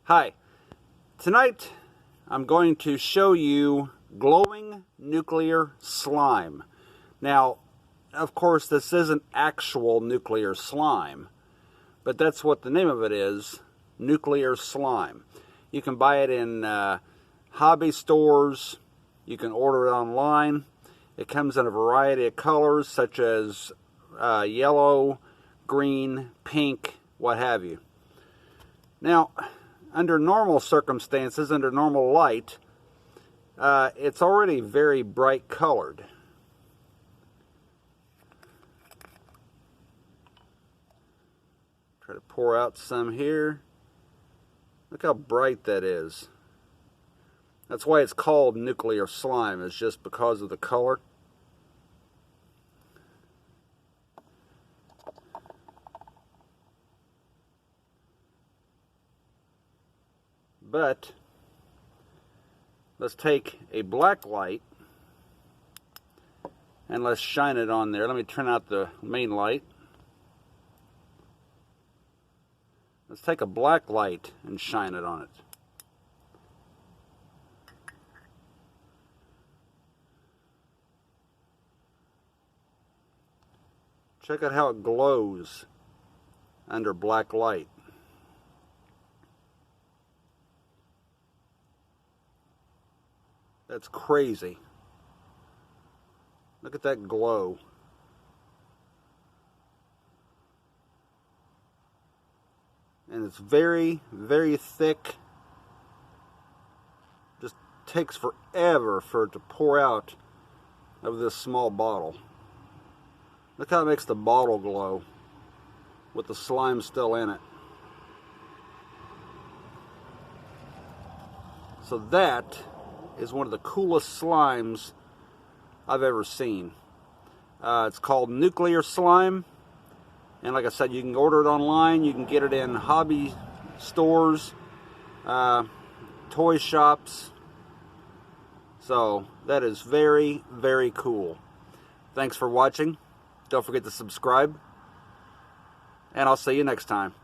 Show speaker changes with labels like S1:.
S1: Hi, tonight I'm going to show you glowing nuclear slime. Now, of course, this isn't actual nuclear slime, but that's what the name of it is, nuclear slime. You can buy it in hobby stores, you can order it online. It comes in a variety of colors such as yellow, green, pink, what have you. Now, under normal circumstances, under normal light, it's already very bright colored. Try to pour out some here. Look how bright that is. That's why it's called nuclear slime, is just because of the color. But let's take a black light and let's shine it on there. Let me turn out the main light. Let's take a black light and shine it on it. Check out how it glows under black light. That's crazy. Look at that glow. And it's very, very thick. Just takes forever for it to pour out of this small bottle. Look how it makes the bottle glow with the slime still in it. So that is one of the coolest slimes I've ever seen. It's called nuclear slime, and like I said, you can order it online. You can get it in hobby stores, toy shops. So that is very, very cool. Thanks for watching. Don't forget to subscribe, and I'll see you next time.